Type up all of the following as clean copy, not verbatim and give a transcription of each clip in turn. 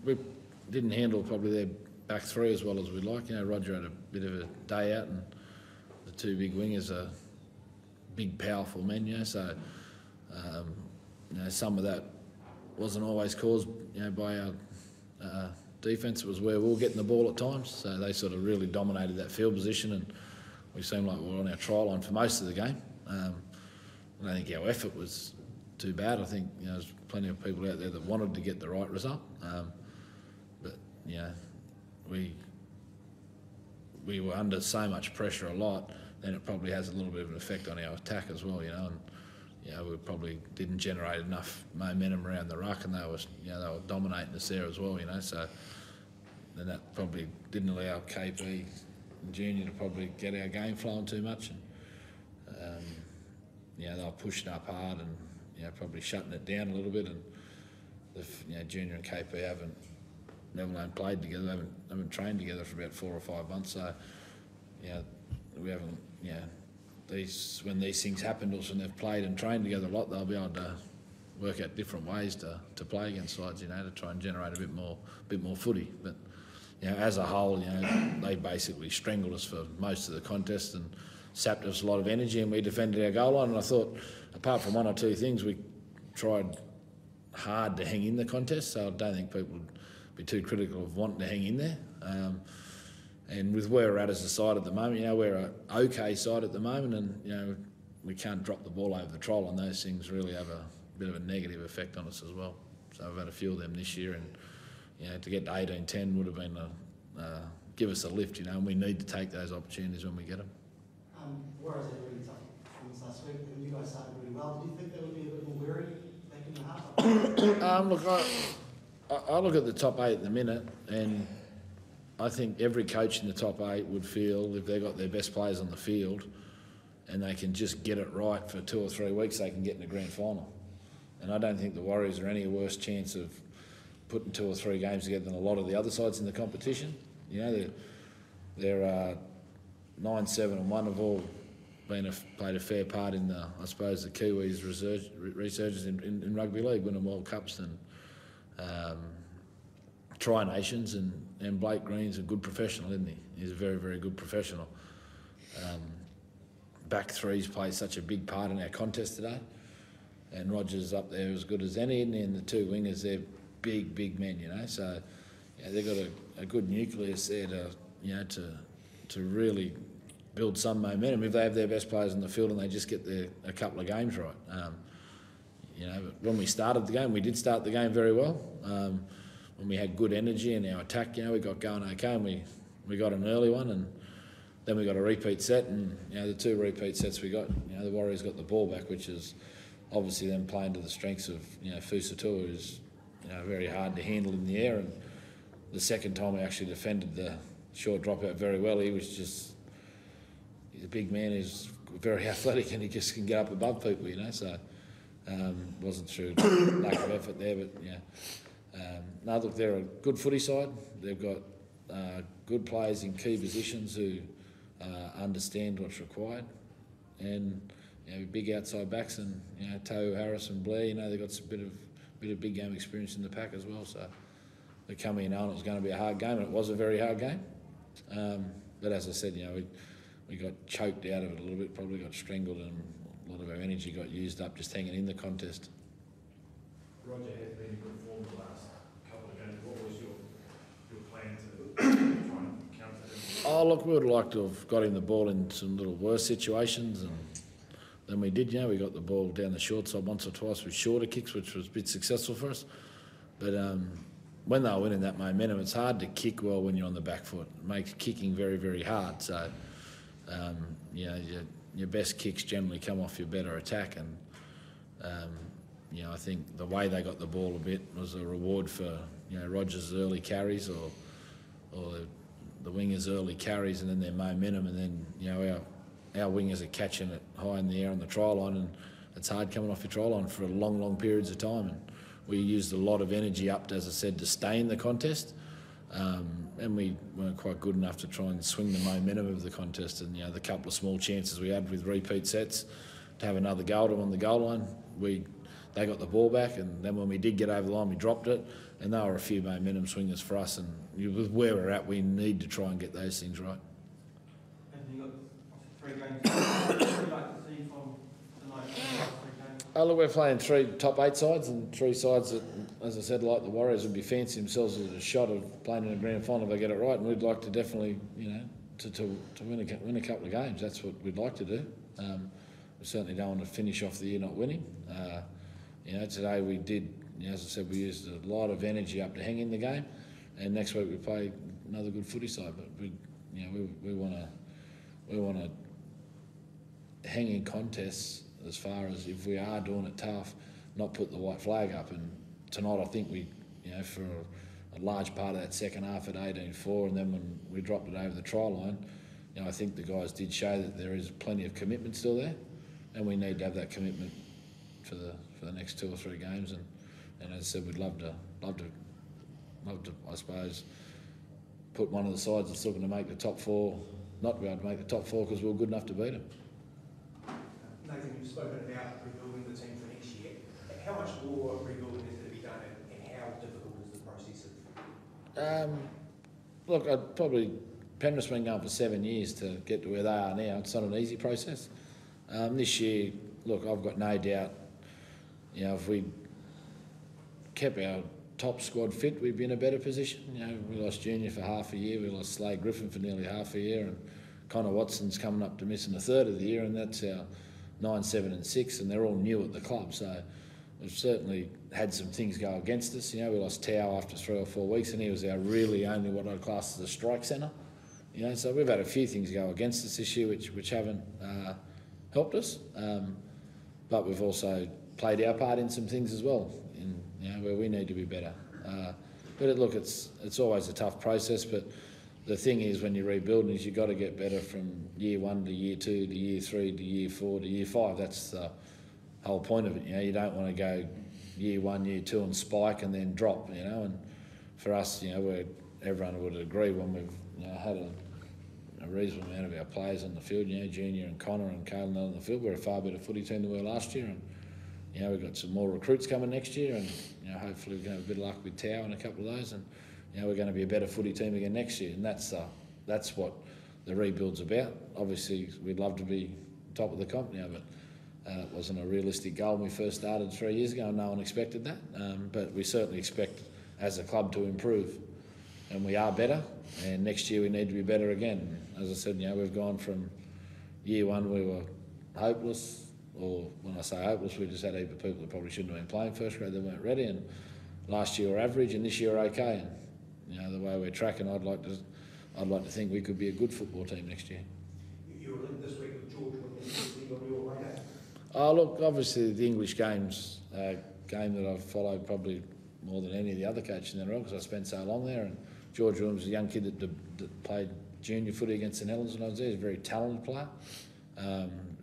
we didn't handle probably their back three as well as we'd like. Roger had a bit of a day out, and the two big wingers are big, powerful men. So some of that wasn't always caused by our defence. It was where we were getting the ball at times. So they sort of really dominated that field position, and we seemed like we were on our try line for most of the game. I don't think our effort was too bad. I think there's plenty of people out there that wanted to get the right result, but we were under so much pressure a lot, then it probably has a little bit of an effect on our attack as well. And we probably didn't generate enough momentum around the ruck, and they were dominating us there as well. So then that probably didn't allow KP and Junior to probably get our game flowing too much, and they were pushing up hard and probably shutting it down a little bit. And Junior and KP haven't, never alone played together, haven't trained together for about 4 or 5 months. So we haven't when these things happen to us, when they've played and trained together a lot, they'll be able to work out different ways to play against sides, to try and generate a bit more footy. But as a whole, they basically strangled us for most of the contest and sapped us a lot of energy, and we defended our goal line. And I thought, apart from one or two things, we tried hard to hang in the contest, so I don't think people would be too critical of wanting to hang in there. And with where we're at as a side at the moment, we're an okay side at the moment, and we can't drop the ball over the try line. Those things really have a bit of a negative effect on us as well. So we've had a few of them this year, and to get to 18-10 would have been give us a lift, and we need to take those opportunities when we get them. Whereas they really tough performance last week, and you guys started really well. Do you think they would be a bit more wary back in the half? Look, I look at the top 8 at the minute, and I think every coach in the top 8 would feel if they've got their best players on the field and they can just get it right for 2 or 3 weeks, they can get in the grand final. And I don't think the Warriors are any worse chance of putting 2 or 3 games together than a lot of the other sides in the competition. They're 9-7-1 have all played a fair part in the Kiwis' resurgence in rugby league, winning World Cups and Tri-Nations, and Blake Green's a good professional, isn't he? He's a very, very good professional. Back threes play such a big part in our contest today, and Rogers up there as good as any, and the two wingers, they're big, big men, So they've got a good nucleus there to really build some momentum if they have their best players on the field and they just get a couple of games right. But when we started the game, we did start the game very well. When we had good energy in our attack, we got going okay, and we got an early one, and then we got a repeat set, and the 2 repeat sets we got, the Warriors got the ball back, which is obviously them playing to the strengths of Fusatua, who's very hard to handle in the air. And the second time we actually defended the short dropout very well. He's a big man, he's very athletic, and he just can get up above people, So wasn't through lack of effort there, but no, look, they're a good footy side. They've got good players in key positions who understand what's required, and big outside backs, and Tau, Harris, and Blair. They've got a bit of big game experience in the pack as well. So they come in knowing it was going to be a hard game, and it was a very hard game. But as I said, we got choked out of it a little bit. Probably got strangled, and a lot of our energy got used up just hanging in the contest. Roger has been in good form the last couple of games. What was your plan to try and counter that? Oh, look, we would like to have got him the ball in some little worse situations, and then we did. We got the ball down the short side once or twice with shorter kicks, which was a bit successful for us. But when they were winning that momentum, it's hard to kick well when you're on the back foot. It makes kicking very, very hard. So, your best kicks generally come off your better attack, and I think the way they got the ball a bit was a reward for Rogers' early carries or the wingers' early carries, and then their momentum, and then our wingers are catching it high in the air on the try line, and it's hard coming off your try line for long, long periods of time. And we used a lot of energy up, as I said, to stay in the contest, and we weren't quite good enough to try and swing the momentum of the contest. And the couple of small chances we had with repeat sets to have another go at them on the goal line, we they got the ball back, and then when we did get over the line, we dropped it, and they were a few momentum swingers for us. And with where we're at, we need to try and get those things right. And you got 3 games. What would you like to see from tonight? 3 games. Look, we're playing 3 top 8 sides, and 3 sides that, as I said, like the Warriors, would be fancy themselves as a shot of playing in a grand final if they get it right. And we'd like to definitely, to win a couple of games. That's what we'd like to do. We certainly don't want to finish off the year not winning. Today we did, as I said, we used a lot of energy up to hang in the game, and next week we play another good footy side. But we want to hang in contests as far as if we are doing it tough, not put the white flag up. And tonight I think we, for a large part of that second half at 18-4, and then when we dropped it over the try line, I think the guys did show that there is plenty of commitment still there, and we need to have that commitment for the next 2 or 3 games. And as I said, we'd love to, I suppose, put one of the sides that's looking to make the top 4, not be able to make the top 4 because we were good enough to beat them. Nathan, you've spoken about rebuilding the team for next year. How much more rebuilding is to be done, and how difficult is the process? Penrith's been going for 7 years to get to where they are now. It's not an easy process. This year, look, I've got no doubt, if we kept our top squad fit, we'd be in a better position. We lost Junior for half a year, we lost Slade Griffin for nearly half a year, and Connor Watson's coming up to missing a third of the year, and that's our 9, 7 and 6, and they're all new at the club. So we've certainly had some things go against us. We lost Tao after 3 or 4 weeks, and he was our really only what I'd class as a strike centre. So we've had a few things go against us this year which haven't helped us, but we've also played our part in some things as well, where we need to be better. It's always a tough process, but the thing is when you're rebuilding is you've got to get better from year 1 to year 2 to year 3 to year 4 to year 5. That's the whole point of it. You don't want to go year 1, year 2 and spike and then drop. And for us, everyone would agree when we've had a reasonable amount of our players on the field. Junior and Connor and Caelan on the field. We're a far better footy team than we were last year, and we've got some more recruits coming next year, and hopefully we can have a bit of luck with Tao and a couple of those, and we're going to be a better footy team again next year, and that's what the rebuild's about. Obviously, we'd love to be top of the comp now, but it wasn't a realistic goal when we first started 3 years ago, and no one expected that. But we certainly expect as a club to improve, and we are better, and next year we need to be better again. As I said, we've gone from year 1 we were hopeless, or when I say hopeless, we just had a heap of people that probably shouldn't have been playing first grade that weren't ready, and last year we're average, and this year we're okay. And the way we're tracking, I'd like to think we could be a good football team next year. You were linked this week with George Williams on your radar. Look, obviously the English game's a game that I've followed probably more than any of the other coaches in the NRL because I spent so long there. And George Williams was a young kid that played junior footy against St Helens when I was there. He's a very talented player.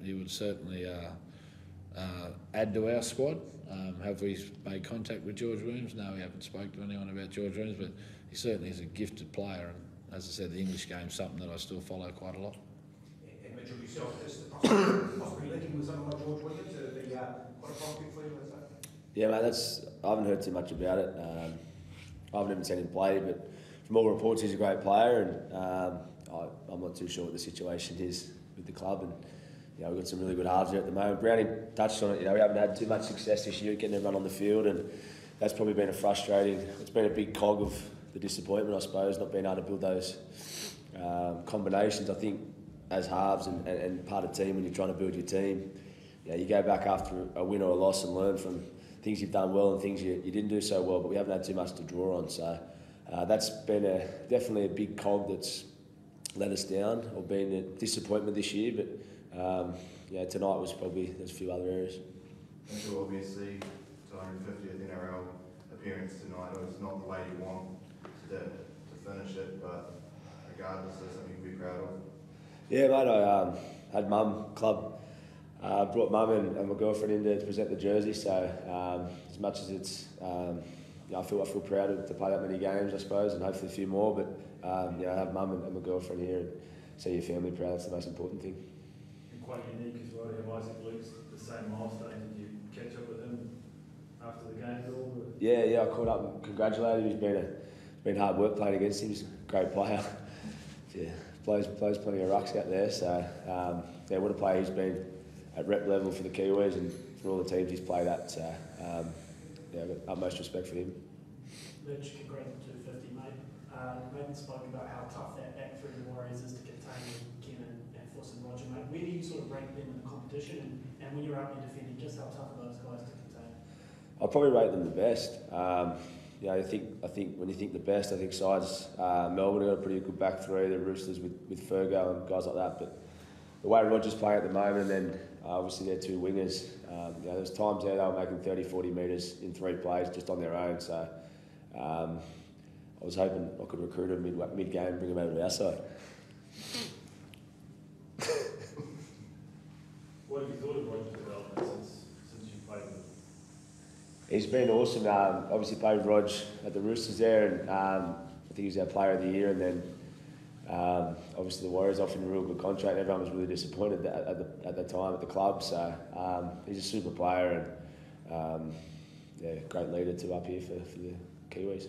He would certainly add to our squad. Have we made contact with George Williams? No, we haven't spoken to anyone about George Williams, but he certainly is a gifted player. And as I said, the English game's something that I still follow quite a lot. And Mitchell, yourself, is possibly linking with someone like George Williams to be quite a prospect for you, let's say? Yeah, mate, I haven't heard too much about it. I haven't even seen him play, but from all reports, he's a great player, and I'm not too sure what the situation is with the club. And we've got some really good halves there at the moment. Brownie touched on it. We haven't had too much success this year getting everyone on the field, and that's probably been it's been a big cog of the disappointment, I suppose, not being able to build those combinations. I think as halves and part of the team, when you're trying to build your team, you go back after a win or a loss and learn from things you've done well and things you didn't do so well, but we haven't had too much to draw on. So that's been definitely a big cog that's let us down or been a disappointment this year. But tonight was probably, there's a few other areas. Mitchell, obviously, 250th NRL appearance tonight. It's not the way you want to finish it, but regardless, it's something to be proud of. Yeah, mate, I had club brought mum and my girlfriend in to present the jersey, so as much as it's, I feel proud to play that many games, I suppose, and hopefully a few more, but I have mum and my girlfriend here and see your family proud. That's the most important thing. And quite unique as well to have Isaac Luke's the same milestone. Did you catch up with him after the game at all? Yeah, I caught up and congratulated him. He's been hard work playing against him. He's a great player. Yeah, plays plenty of rucks out there. So yeah, what a player he's been at rep level for the Kiwis and for all the teams he's played at. So yeah, I've got utmost respect for him. Mitch, congrats on 250, mate. Nathan spoke about how tough that back three of the Warriors is to contain Ken and Fuss and Roger, mate. Where do you sort of rank them in the competition, and when you're out there defending, just how tough are those guys to contain? I'll probably rate them the best. Yeah, I think when you think the best, I think sides Melbourne have got a pretty good back three. The Roosters with Fergo and guys like that. But the way Rogers play at the moment, and then obviously their two wingers, you know, there's times there they were making 30, 40 metres in 3 plays just on their own. So I was hoping I could recruit them mid-game and bring them over to our side. What have you thought of Roger's development since you played with him? He's been awesome. Obviously played with Rog at the Roosters there, and I think he was our Player of the Year. And then obviously the Warriors offered him a real good contract. Everyone was really disappointed at the time at the club. So he's a super player and yeah, great leader to up here for the Kiwis.